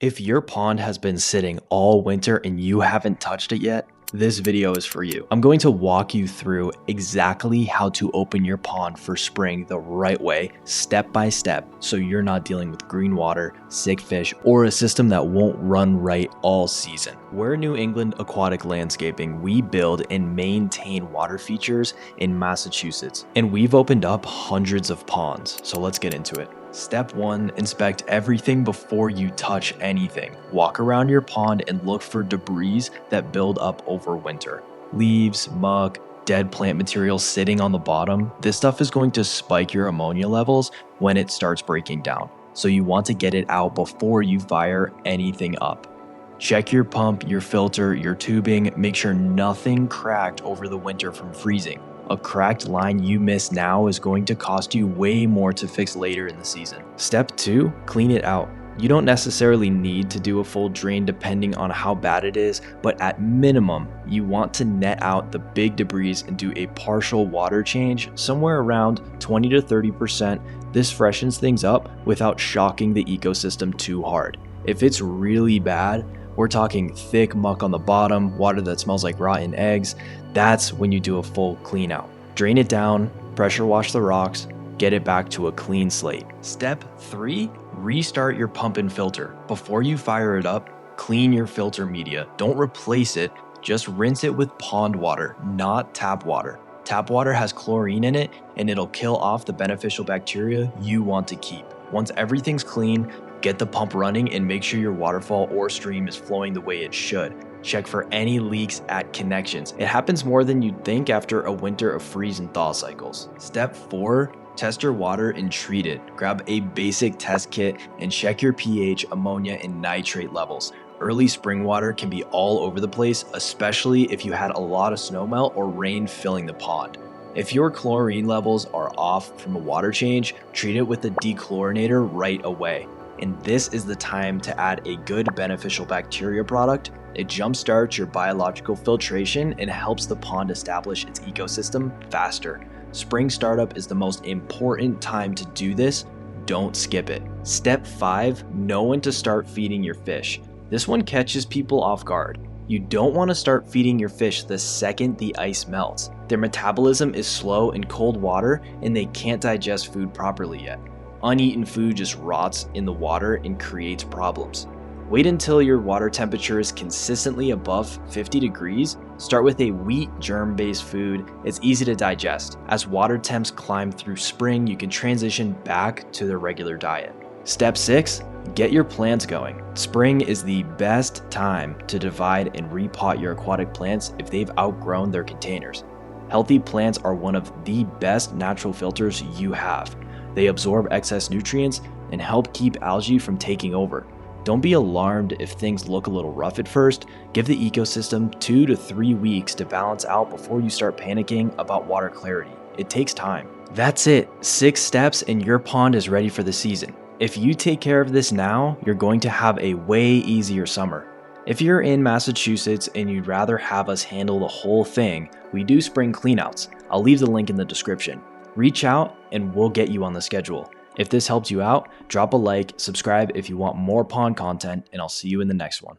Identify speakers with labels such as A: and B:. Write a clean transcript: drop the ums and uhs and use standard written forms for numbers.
A: If your pond has been sitting all winter and you haven't touched it yet, this video is for you. I'm going to walk you through exactly how to open your pond for spring the right way, step by step, so you're not dealing with green water, sick fish, or a system that won't run right all season. We're New England Aquatic Landscaping. We build and maintain water features in Massachusetts, and we've opened up hundreds of ponds, so let's get into it. Step 1. Inspect everything before you touch anything. Walk around your pond and look for debris that build up over winter. Leaves, muck, dead plant material sitting on the bottom. This stuff is going to spike your ammonia levels when it starts breaking down. So you want to get it out before you fire anything up. Check your pump, your filter, your tubing. Make sure nothing cracked over the winter from freezing. A cracked line you miss now is going to cost you way more to fix later in the season. Step 2, clean it out. You don't necessarily need to do a full drain depending on how bad it is, but at minimum, you want to net out the big debris and do a partial water change somewhere around 20 to 30%. This freshens things up without shocking the ecosystem too hard. If it's really bad, we're talking thick muck on the bottom, water that smells like rotten eggs, that's when you do a full clean out. Drain it down, pressure wash the rocks, get it back to a clean slate. Step 3, restart your pump and filter. Before you fire it up, clean your filter media. Don't replace it, just rinse it with pond water, not tap water. Tap water has chlorine in it and it'll kill off the beneficial bacteria you want to keep. Once everything's clean, get the pump running and make sure your waterfall or stream is flowing the way it should. Check for any leaks at connections. It happens more than you'd think after a winter of freeze and thaw cycles. Step 4, test your water and treat it. Grab a basic test kit and check your pH, ammonia, and nitrate levels. Early spring water can be all over the place, especially if you had a lot of snowmelt or rain filling the pond. If your chlorine levels are off from a water change, treat it with a dechlorinator right away. And this is the time to add a good beneficial bacteria product. It jumpstarts your biological filtration and helps the pond establish its ecosystem faster. Spring startup is the most important time to do this. Don't skip it. Step 5, know when to start feeding your fish. This one catches people off guard. You don't want to start feeding your fish the second the ice melts. Their metabolism is slow in cold water and they can't digest food properly yet. Uneaten food just rots in the water and creates problems. Wait until your water temperature is consistently above 50 degrees. Start with a wheat germ-based food. It's easy to digest. As water temps climb through spring, you can transition back to their regular diet. Step 6, get your plants going. Spring is the best time to divide and repot your aquatic plants if they've outgrown their containers. Healthy plants are one of the best natural filters you have. They absorb excess nutrients and help keep algae from taking over. Don't be alarmed if things look a little rough at first. Give the ecosystem 2 to 3 weeks to balance out before you start panicking about water clarity. It takes time. That's it. 6 steps and your pond is ready for the season. If you take care of this now, you're going to have a way easier summer. If you're in Massachusetts and you'd rather have us handle the whole thing, we do spring cleanouts. I'll leave the link in the description. Reach out and we'll get you on the schedule. If this helps you out, drop a like, subscribe if you want more pond content, and I'll see you in the next one.